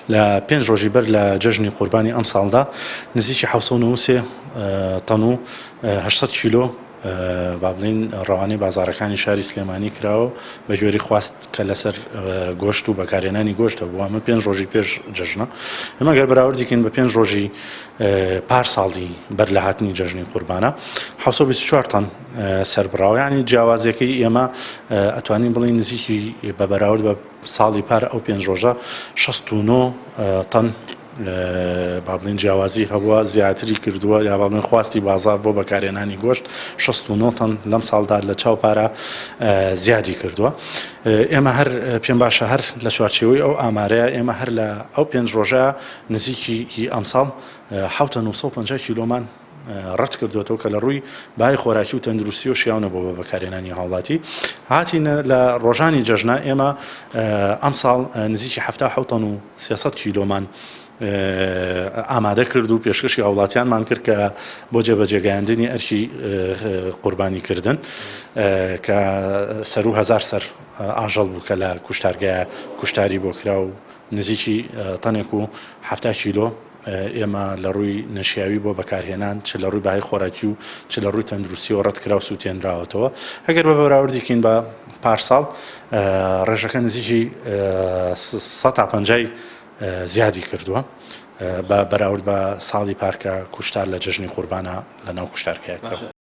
لە 5 ڕۆژی بەر لە جەژنی قوربانی ئەم ساڵدا نزیکی 1970 تەن و 800 کیلۆ با بڵین ڕەوانەی بازارەکانی شاری سلێمانی کراوە بە گوێری خواست کە لەسەر گۆشت و بەکارهێنانی گۆشتە بوو ئەمە 5 ڕۆژی پێش جەژنە. ئەمە گەر بەراوردیکەین بە 5 ڕۆژی پار ساڵی بەر لە هاتنی جەژنی قوربانە 1924 تەن سەربڕاوە، ینی جیاوازیەکەی ئێمە ئەتوانین بڵین نزیکی بە بەراورد بە ساڵی پار ئەو 5 ڕۆژە 69 تەن با بڵین جیاوازی هەبووە، زیاتری کردووە یا با بڵین خواستی بازار بۆ بەکارهێنانی گۆشت 69 تەن لەم ساڵدا لە چاوپارە زیادی کردووە. ئێمە هەر پێم باشە هەر لە چوارچێوەی ئەو ئامارەیە ئێمە هەر لە ئەو 5 ڕۆژە نزیکی ئەمساڵ 1950 کیلۆمان ڕەت کردوێتەوە کە لە ڕووی بای خۆراکی و تەندروستی و شیاونە بۆ بە بەکارهێنانی هاوڵاتی. هاتینە لە ڕۆژانی جەژنە ئێمە ئەم ساڵ نزیکی 77 تەن و 300 کیلۆمان ئامادە کرد و پێشکەشی هاوڵاتیانمان کرد کە بۆ جێبەجێگەیاندنی ئەرکی قوربانیکردن کە سەر و هەزار سەر ئاژەڵ بوو کە لە کوشتارگایە کوشتاری بۆ کرا و نزیکی تەنێک و 70 کیلۆ ئێمە لە ڕووی نەشیاوی بۆ بەکارهێنان چ لە ڕووی باهای خۆراکی و چ لە ڕووی تەندروستی و ڕەتکرا و سووتێنراوەتەوە. ئەگەر بە بەراوردیکەین بە پارساڵ ڕێژەکە نزیکی 150 زیادی کردووە بە بەراورد بە ساڵی پارکە کوشتار لە جەژنی قوربانە لە ناو کوشتارگایەکە.